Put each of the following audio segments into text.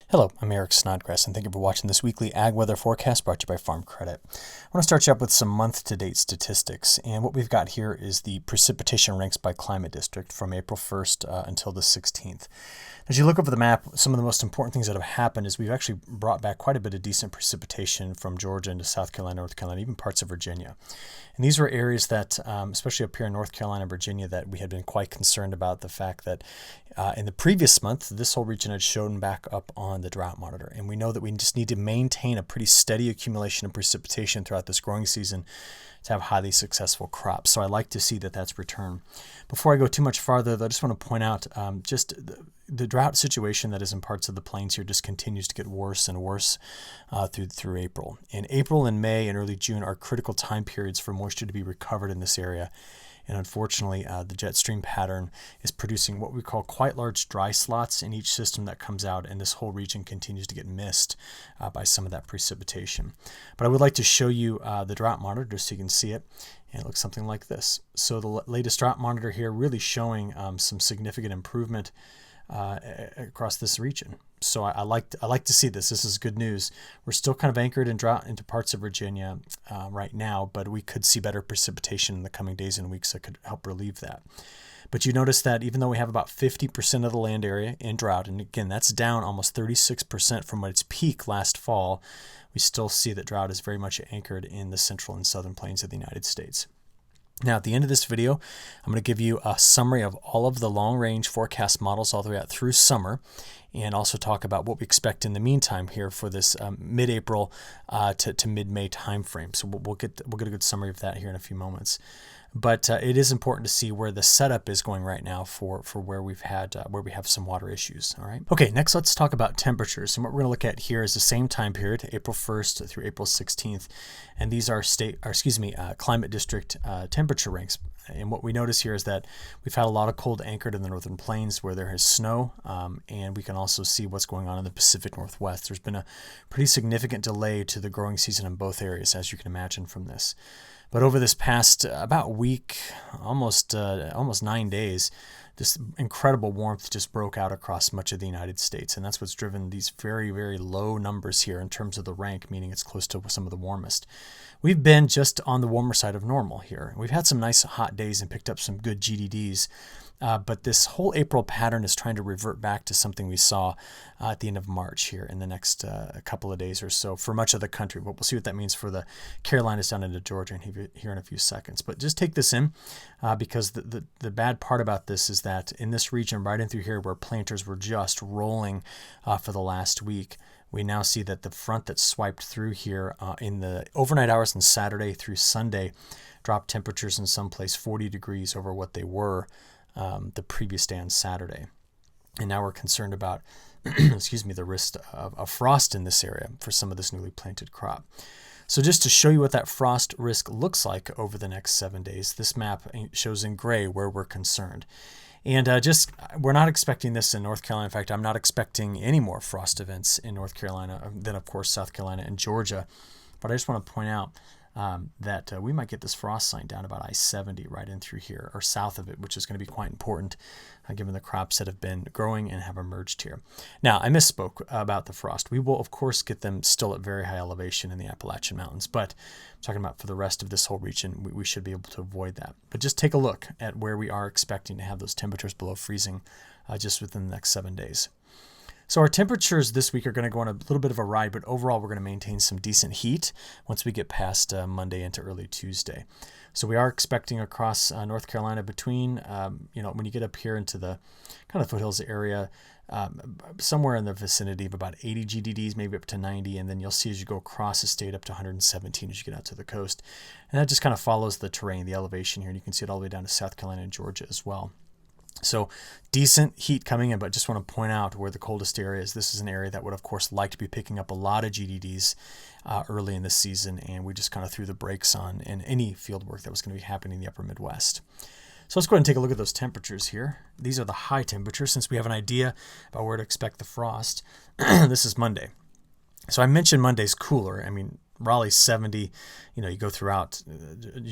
Hello, I'm Eric Snodgrass, and thank you for watching this weekly ag weather forecast brought to you by Farm Credit. I want to start you up with some month-to-date statistics, and what we've got here is the precipitation ranks by climate district from April 1st until the 16th. As you look over the map, some of the most important things that have happened is we've actually brought back quite a bit of decent precipitation from Georgia into South Carolina, North Carolina, even parts of Virginia. And these were areas that, especially up here in North Carolina and Virginia, that we had been quite concerned about the fact that in the previous month, this whole region had shown back up on the drought monitor. And we know that we just need to maintain a pretty steady accumulation of precipitation throughout this growing season to have highly successful crops. So I like to see that that's returned. Before I go too much farther, though, I just want to point out just the drought situation that is in parts of the plains here just continues to get worse and worse through April. And April and May and early June are critical time periods for moisture to be recovered in this area. And unfortunately, the jet stream pattern is producing what we call quite large dry slots in each system that comes out, and this whole region continues to get missed by some of that precipitation. But I would like to show you the drought monitor just so you can see it, and it looks something like this. So the latest drought monitor here really showing some significant improvement across this region. So I like to see this. This is good news. We're still kind of anchored in drought into parts of Virginia right now, but we could see better precipitation in the coming days and weeks that could help relieve that. But you notice that even though we have about 50% of the land area in drought, and again, that's down almost 36% from its peak last fall, we still see that drought is very much anchored in the central and southern plains of the United States. Now, at the end of this video, I'm going to give you a summary of all of the long-range forecast models all the way out through summer, and also talk about what we expect in the meantime here for this mid-April to mid-May timeframe. So we'll get a good summary of that here in a few moments. But it is important to see where the setup is going right now for where we have some water issues. All right. Okay. Next, let's talk about temperatures. And what we're going to look at here is the same time period, April 1st through April 16th, and these are climate district temperature ranks. And what we notice here is that we've had a lot of cold anchored in the northern plains where there is snow, and we can also see what's going on in the Pacific Northwest. There's been a pretty significant delay to the growing season in both areas, as you can imagine from this. But over this past about week, almost 9 days, this incredible warmth just broke out across much of the United States. And that's what's driven these very, very low numbers here in terms of the rank, meaning it's close to some of the warmest. We've been just on the warmer side of normal here. We've had some nice hot days and picked up some good GDDs. But this whole April pattern is trying to revert back to something we saw at the end of March here in the next couple of days or so for much of the country. But we'll see what that means for the Carolinas down into Georgia here in a few seconds. But just take this in because the bad part about this is that in this region right in through here where planters were just rolling for the last week, we now see that the front that swiped through here in the overnight hours on Saturday through Sunday dropped temperatures in some place 40 degrees over what they were the previous day on Saturday. And now we're concerned about the risk of frost in this area for some of this newly planted crop. So just to show you what that frost risk looks like over the next 7 days, this map shows in gray where we're concerned. And we're not expecting this in North Carolina. In fact, I'm not expecting any more frost events in North Carolina than, of course, South Carolina and Georgia. But I just want to point out that we might get this frost sign down about I-70 right in through here, or south of it, which is going to be quite important given the crops that have been growing and have emerged here. Now, I misspoke about the frost. We will, of course, get them still at very high elevation in the Appalachian Mountains, but I'm talking about for the rest of this whole region, we should be able to avoid that. But just take a look at where we are expecting to have those temperatures below freezing just within the next 7 days. So our temperatures this week are going to go on a little bit of a ride, but overall we're going to maintain some decent heat once we get past Monday into early Tuesday. So we are expecting across North Carolina between, when you get up here into the kind of foothills area, somewhere in the vicinity of about 80 GDDs, maybe up to 90, and then you'll see as you go across the state up to 117 as you get out to the coast. And that just kind of follows the terrain, the elevation here, and you can see it all the way down to South Carolina and Georgia as well. So decent heat coming in, but just want to point out where the coldest area is. This is an area that would, of course, like to be picking up a lot of GDDs early in the season, and we just kind of threw the brakes on in any field work that was going to be happening in the upper Midwest. So let's go ahead and take a look at those temperatures here. These are the high temperatures since we have an idea about where to expect the frost. This is Monday. So I mentioned Monday's cooler. I mean, Raleigh 70, you go throughout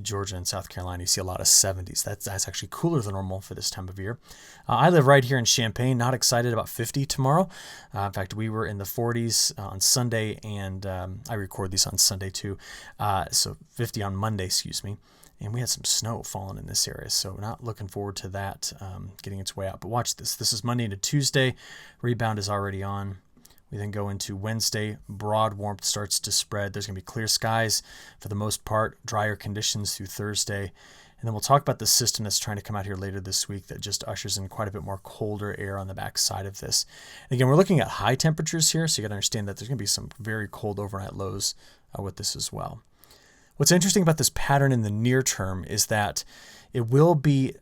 Georgia and South Carolina, you see a lot of 70s. That's actually cooler than normal for this time of year. I live right here in Champaign, not excited about 50 tomorrow. In fact, we were in the 40s on Sunday, and I record these on Sunday too. So 50 on Monday, excuse me. And we had some snow falling in this area, so we're not looking forward to that getting its way out. But watch this. This is Monday into Tuesday. Rebound is already on. We then go into Wednesday. Broad warmth starts to spread. There's going to be clear skies for the most part, drier conditions through Thursday. And then we'll talk about the system that's trying to come out here later this week that just ushers in quite a bit more colder air on the backside of this. And again, we're looking at high temperatures here, so you got to understand that there's going to be some very cold overnight lows with this as well. What's interesting about this pattern in the near term is that it will be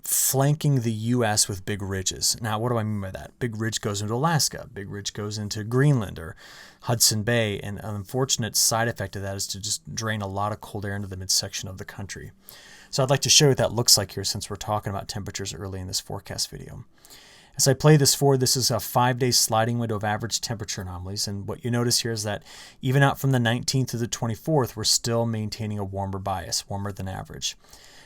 flanking the U.S. with big ridges. Now, what do I mean by that? Big ridge goes into Alaska. Big ridge goes into Greenland or Hudson Bay. And an unfortunate side effect of that is to just drain a lot of cold air into the midsection of the country. So I'd like to show you what that looks like here since we're talking about temperatures early in this forecast video. As I play this forward, this is a 5-day sliding window of average temperature anomalies. And what you notice here is that even out from the 19th to the 24th, we're still maintaining a warmer bias, warmer than average.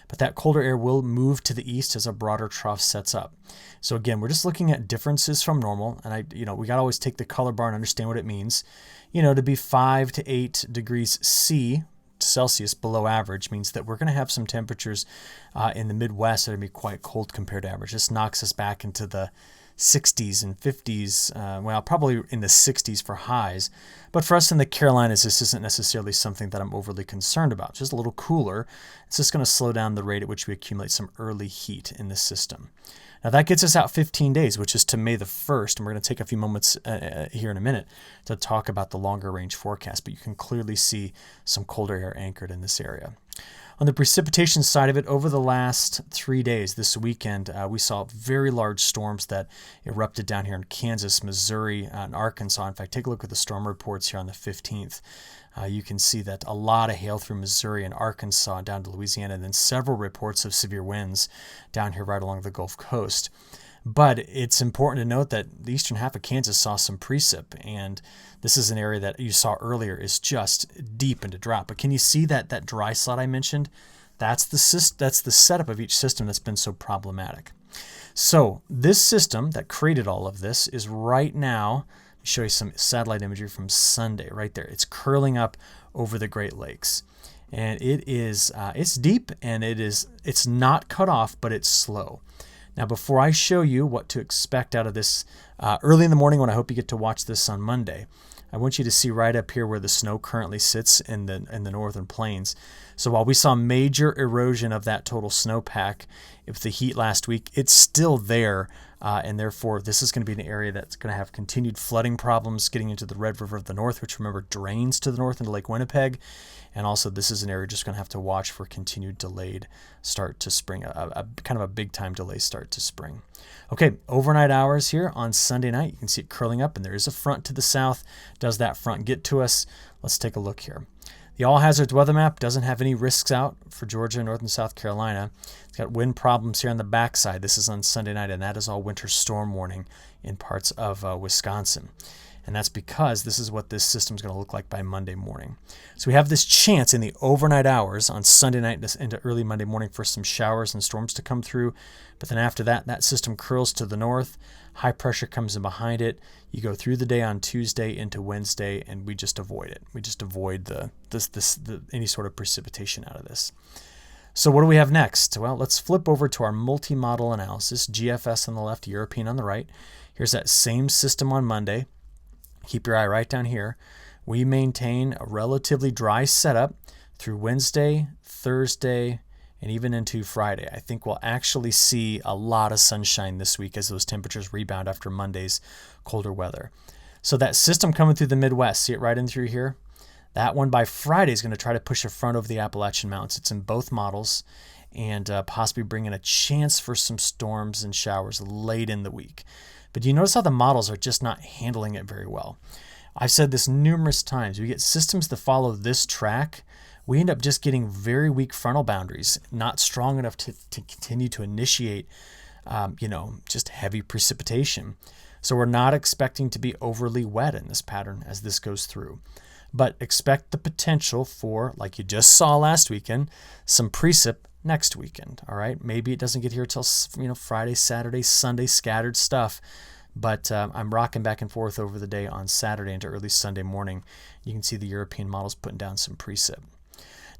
But that colder air will move to the east as a broader trough sets up. So again, we're just looking at differences from normal. And we got to always take the color bar and understand what it means. To be 5 to 8 degrees Celsius below average means that we're going to have some temperatures in the Midwest that are going to be quite cold compared to average. This knocks us back into the 60s and 50s, probably in the 60s for highs. But for us in the Carolinas, this isn't necessarily something that I'm overly concerned about. It's just a little cooler. It's just going to slow down the rate at which we accumulate some early heat in the system. Now that gets us out 15 days, which is to May the 1st, and we're going to take a few moments here in a minute to talk about the longer range forecast, but you can clearly see some colder air anchored in this area. On the precipitation side of it, over the last 3 days, this weekend, we saw very large storms that erupted down here in Kansas, Missouri, and Arkansas. In fact, take a look at the storm reports here on the 15th. You can see that a lot of hail through Missouri and Arkansas down to Louisiana, and then several reports of severe winds down here right along the Gulf Coast. But it's important to note that the eastern half of Kansas saw some precip, and this is an area that you saw earlier is just deep into drought. But can you see that dry slot I mentioned? That's the setup of each system that's been so problematic. So this system that created all of this is right now, let me show you some satellite imagery from Sunday right there. It's curling up over the Great Lakes. And it's deep, and it's not cut off, but it's slow. Now, before I show you what to expect out of this early in the morning when I hope you get to watch this on Monday, I want you to see right up here where the snow currently sits in the northern plains. So while we saw major erosion of that total snowpack with the heat last week, it's still there, and therefore this is going to be an area that's going to have continued flooding problems getting into the Red River of the North, which remember drains to the north into Lake Winnipeg. And also this is an area just going to have to watch for continued delayed start to spring, a kind of a big time delay start to spring. Okay, overnight hours here on Sunday night. You can see it curling up, and there is a front to the south. Does that front get to us? Let's take a look here. The all hazards weather map doesn't have any risks out for Georgia, North and South Carolina. It's got wind problems here on the backside. This is on Sunday night, and that is all winter storm warning in parts of Wisconsin. And that's because this is what this system is going to look like by Monday morning. So we have this chance in the overnight hours on Sunday night into early Monday morning for some showers and storms to come through. But then after that, that system curls to the north. High pressure comes in behind it. You go through the day on Tuesday into Wednesday, and we just avoid it. We just avoid any sort of precipitation out of this. So what do we have next? Well, let's flip over to our multi-model analysis. GFS on the left, European on the right. Here's that same system on Monday. Keep your eye right down here. We maintain a relatively dry setup through Wednesday, Thursday, and even into Friday. I think we'll actually see a lot of sunshine this week as those temperatures rebound after Monday's colder weather. So that system coming through the Midwest, see it right in through here? That one by Friday is going to try to push a front over the Appalachian Mountains. It's in both models, and possibly bring in a chance for some storms and showers late in the week. But do you notice how the models are just not handling it very well? I've said this numerous times. We get systems that follow this track. We end up just getting very weak frontal boundaries, not strong enough to continue to initiate, just heavy precipitation. So we're not expecting to be overly wet in this pattern as this goes through. but expect the potential for, like you just saw last weekend, some precip next weekend. All right, maybe it doesn't get here till Friday, Saturday, Sunday, scattered stuff. But I'm rocking back and forth over the day on Saturday into early Sunday morning. You can see the European models putting down some precip.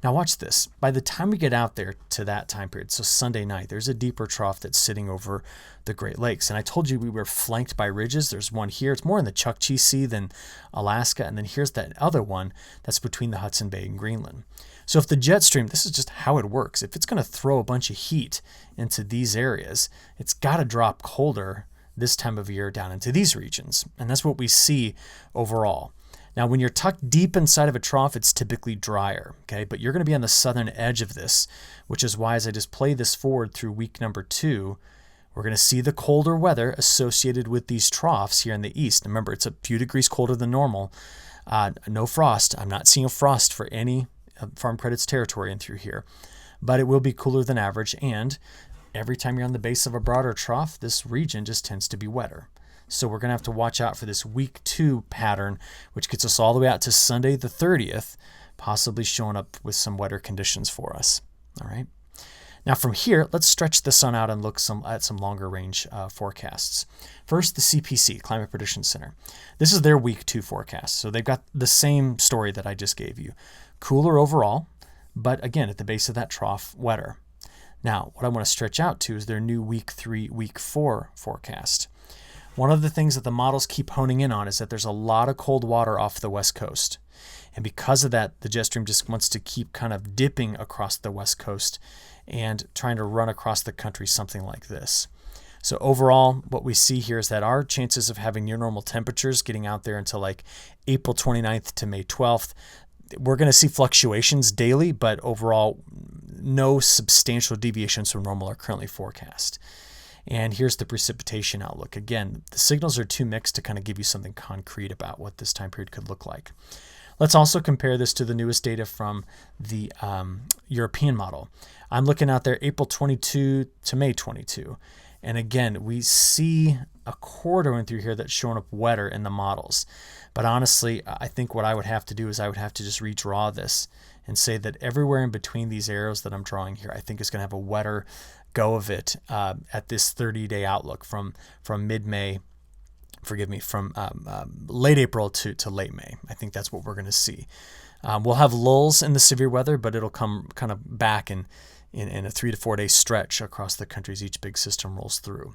Now watch this. By the time we get out there to that time period, so Sunday night, there's a deeper trough that's sitting over the Great Lakes. And I told you we were flanked by ridges. There's one here. It's more in the Chukchi Sea than Alaska. And then here's that other one that's between the Hudson Bay and Greenland. So if the jet stream, this is just how it works. If it's going to throw a bunch of heat into these areas, it's got to drop colder this time of year down into these regions. And that's what we see overall. Now, when you're tucked deep inside of a trough, it's typically drier, okay? But you're going to be on the southern edge of this, which is why as I just play this forward through week number 2, we're going to see the colder weather associated with these troughs here in the east. Remember, it's a few degrees colder than normal. No frost. I'm not seeing a frost for any Farm Credit's territory in through here, but it will be cooler than average. And every time you're on the base of a broader trough, this region just tends to be wetter. So we're going to have to watch out for this week 2 pattern, which gets us all the way out to Sunday the 30th, possibly showing up with some wetter conditions for us. All right. Now from here, let's stretch this on out and look at some longer range forecasts. First, the CPC, Climate Prediction Center. This is their week 2 forecast. So they've got the same story that I just gave you. Cooler overall, but again, at the base of that trough, wetter. Now, what I want to stretch out to is their new week 3, week 4 forecast. One of the things that the models keep honing in on is that there's a lot of cold water off the west coast. And because of that, the jet stream just wants to keep kind of dipping across the west coast and trying to run across the country something like this. So overall, what we see here is that our chances of having near normal temperatures getting out there until like April 29th to May 12th, we're going to see fluctuations daily, but overall, no substantial deviations from normal are currently forecast. And here's the precipitation outlook. Again, the signals are too mixed to kind of give you something concrete about what this time period could look like. Let's also compare this to the newest data from the European model. I'm looking out there April 22 to May 22. And again, we see a corridor in through here that's showing up wetter in the models. But honestly, I think what I would have to do is I would have to just redraw this and say that everywhere in between these arrows that I'm drawing here, I think is going to have a wetter go of it at this 30-day outlook from mid-May, from late April to late May. I think that's what we're going to see. We'll have lulls in the severe weather, but it'll come kind of back in a 3 to 4 day stretch across the country as each big system rolls through.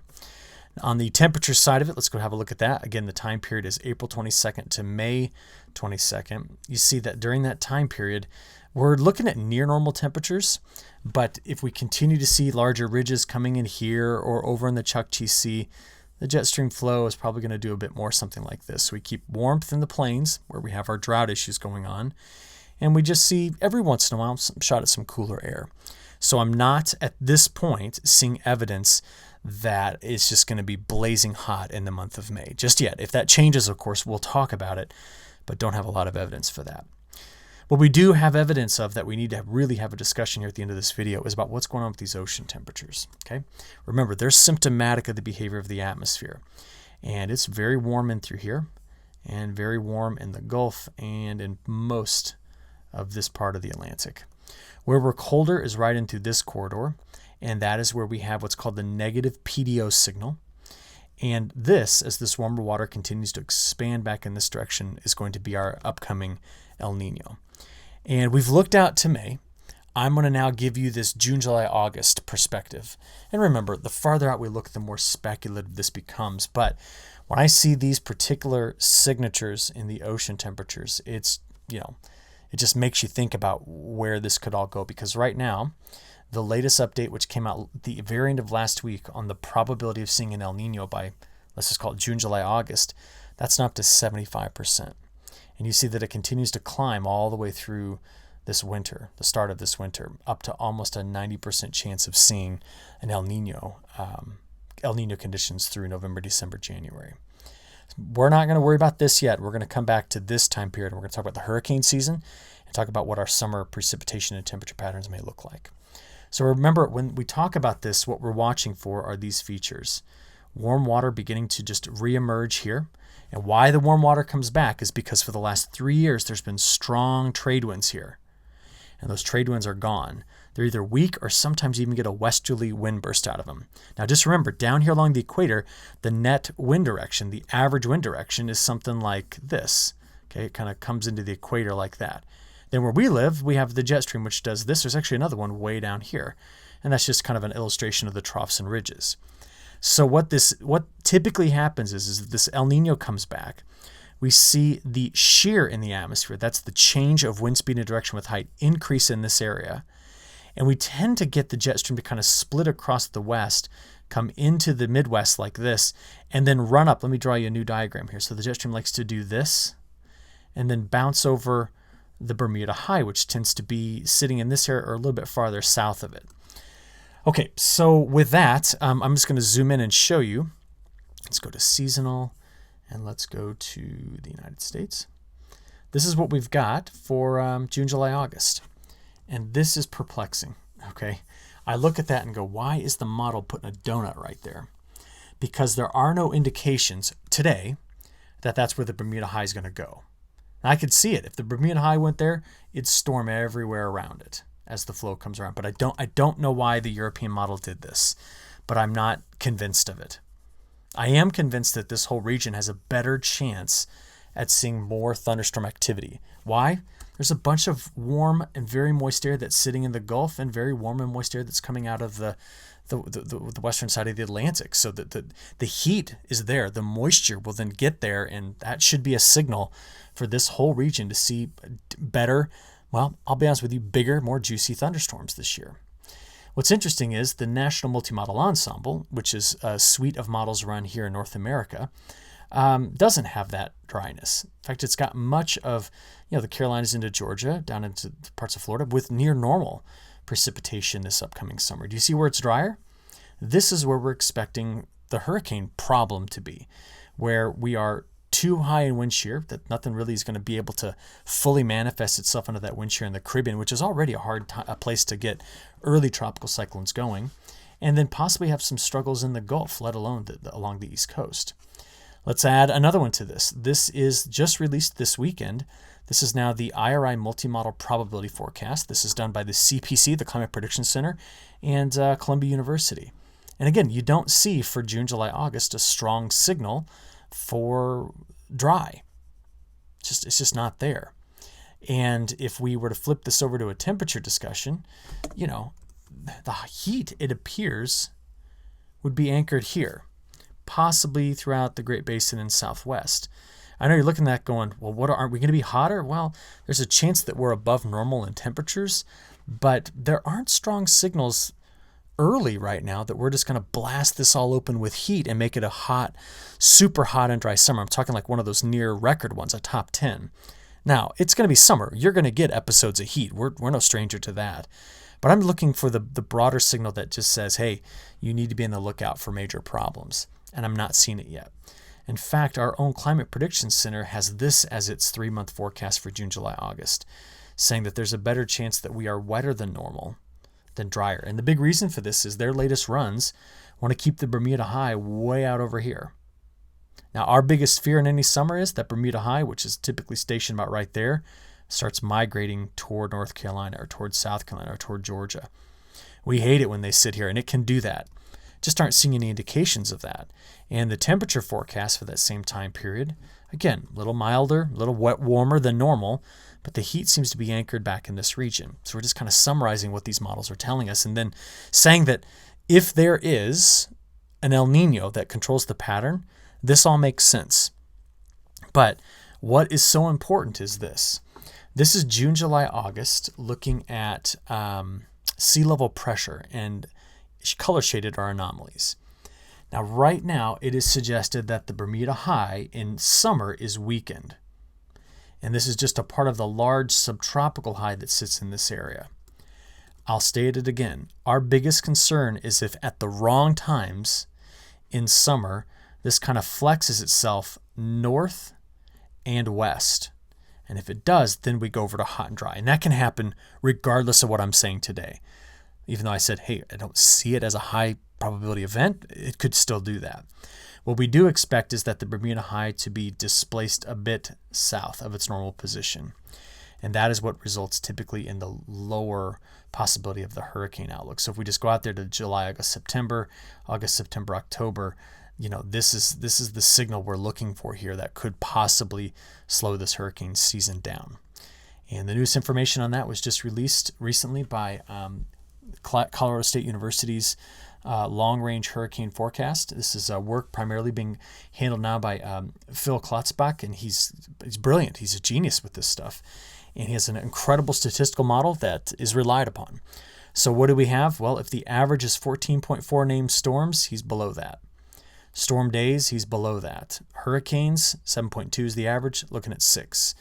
On the temperature side of it, let's go have a look at that. Again, the time period is April 22nd to May 22nd. You see that during that time period, we're looking at near normal temperatures, but if we continue to see larger ridges coming in here or over in the Chukchi Sea, the jet stream flow is probably going to do a bit more something like this. So we keep warmth in the plains where we have our drought issues going on, and we just see every once in a while some shot at some cooler air. So I'm not at this point seeing evidence that it's just going to be blazing hot in the month of May just yet. If that changes, of course, we'll talk about it, but don't have a lot of evidence for that. What we do have evidence of that we need to really have a discussion here at the end of this video is about what's going on with these ocean temperatures. Okay, remember, they're symptomatic of the behavior of the atmosphere, and it's very warm in through here and very warm in the Gulf and in most of this part of the Atlantic. Where we're colder is right into this corridor, and that is where we have what's called the negative PDO signal. And this, as this warmer water continues to expand back in this direction, is going to be our upcoming El Niño. And we've looked out to May. I'm going to now give you this June, July, August perspective. And remember, the farther out we look, the more speculative this becomes. But when I see these particular signatures in the ocean temperatures, it just makes you think about where this could all go. Because right now, the latest update, which came out the very end of last week on the probability of seeing an El Niño by, let's just call it June, July, August, that's now up to 75%. And you see that it continues to climb all the way through this winter, the start of this winter, up to almost a 90% chance of seeing an El Niño conditions through November, December, January. We're not going to worry about this yet. We're going to come back to this time period. We're going to talk about the hurricane season and talk about what our summer precipitation and temperature patterns may look like. So remember, when we talk about this, what we're watching for are these features. Warm water beginning to just reemerge here. And why the warm water comes back is because for the last 3 years, there's been strong trade winds here. And those trade winds are gone. They're either weak or sometimes you even get a westerly wind burst out of them. Now just remember, down here along the equator, the net wind direction, the average wind direction is something like this. Okay, it kind of comes into the equator like that. Then where we live, we have the jet stream, which does this. There's actually another one way down here. And that's just kind of an illustration of the troughs and ridges. So what typically happens is this El Nino comes back. We see the shear in the atmosphere. That's the change of wind speed and direction with height increase in this area. And we tend to get the jet stream to kind of split across the west, come into the Midwest like this, and then run up. Let me draw you a new diagram here. So the jet stream likes to do this and then bounce over the Bermuda High, which tends to be sitting in this area or a little bit farther south of it. Okay, so with that, I'm just going to zoom in and show you. Let's go to seasonal, and let's go to the United States. This is what we've got for June, July, August. And this is perplexing, okay? I look at that and go, why is the model putting a donut right there? Because there are no indications today that that's where the Bermuda High is going to go. Now, I could see it. If the Bermuda High went there, it'd storm everywhere around it as the flow comes around. But I don't know why the European model did this, but I'm not convinced of it. I am convinced that this whole region has a better chance at seeing more thunderstorm activity. Why? There's a bunch of warm and very moist air that's sitting in the Gulf and very warm and moist air that's coming out of the western side of the Atlantic. So the heat is there. The moisture will then get there, and that should be a signal for this whole region to see better, well, I'll be honest with you, bigger, more juicy thunderstorms this year. What's interesting is the National Multi-Model Ensemble, which is a suite of models run here in North America, doesn't have that dryness. In fact, it's got much of the Carolinas into Georgia, down into parts of Florida, with near normal precipitation this upcoming summer. Do you see where it's drier? This is where we're expecting the hurricane problem to be, where we are too high in wind shear, that nothing really is going to be able to fully manifest itself under that wind shear in the Caribbean, which is already a place to get early tropical cyclones going, and then possibly have some struggles in the Gulf, let alone along the East Coast. Let's add another one to this. This is just released this weekend. This is now the IRI Multi-Model Probability Forecast. This is done by the CPC, the Climate Prediction Center, and Columbia University. And again, you don't see for June, July, August a strong signal for dry. It's just not there. And if we were to flip this over to a temperature discussion, the heat, it appears, would be anchored here, possibly throughout the Great Basin and Southwest. I know you're looking at that going, well, aren't we going to be hotter? Well, there's a chance that we're above normal in temperatures, but there aren't strong signals early right now that we're just going to blast this all open with heat and make it a hot, super hot and dry summer. I'm talking like one of those near record ones, a top 10. Now, it's going to be summer. You're going to get episodes of heat. We're no stranger to that. But I'm looking for the broader signal that just says, hey, you need to be on the lookout for major problems. And I'm not seeing it yet. In fact, our own Climate Prediction Center has this as its 3-month forecast for June, July, August, saying that there's a better chance that we are wetter than normal than drier. And the big reason for this is their latest runs want to keep the Bermuda High way out over here. Now, our biggest fear in any summer is that Bermuda High, which is typically stationed about right there, starts migrating toward North Carolina or toward South Carolina or toward Georgia. We hate it when they sit here, and it can do that. Just aren't seeing any indications of that. And the temperature forecast for that same time period, again, a little milder, a little warmer than normal, but the heat seems to be anchored back in this region. So we're just kind of summarizing what these models are telling us and then saying that if there is an El Nino that controls the pattern, this all makes sense. But what is so important is this. This is June, July, August, looking at sea level pressure, and color shaded are anomalies. Now, right now, it is suggested that the Bermuda High in summer is weakened. And this is just a part of the large subtropical high that sits in this area. I'll state it again. Our biggest concern is if at the wrong times in summer, this kind of flexes itself north and west. And if it does, then we go over to hot and dry. And that can happen regardless of what I'm saying today. Even though I said, hey, I don't see it as a high probability event, it could still do that. What we do expect is that the Bermuda High to be displaced a bit south of its normal position. And that is what results typically in the lower possibility of the hurricane outlook. So if we just go out there to July, August, September, October, this is the signal we're looking for here that could possibly slow this hurricane season down. And the newest information on that was just released recently by Colorado State University's long-range hurricane forecast. This is work primarily being handled now by Phil Klotzbach, and he's brilliant. He's a genius with this stuff. And he has an incredible statistical model that is relied upon. So what do we have? Well, if the average is 14.4 named storms, he's below that. Storm days, he's below that. Hurricanes, 7.2 is the average, looking at 6.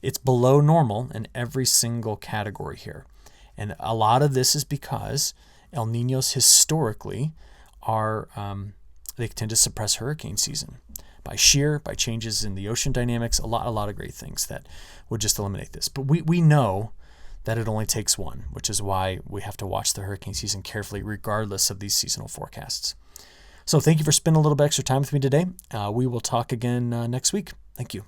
It's below normal in every single category here. And a lot of this is because El Niños historically they tend to suppress hurricane season by changes in the ocean dynamics, a lot of great things that would just eliminate this. But we know that it only takes one, which is why we have to watch the hurricane season carefully regardless of these seasonal forecasts. So thank you for spending a little bit extra time with me today. We will talk again next week. Thank you.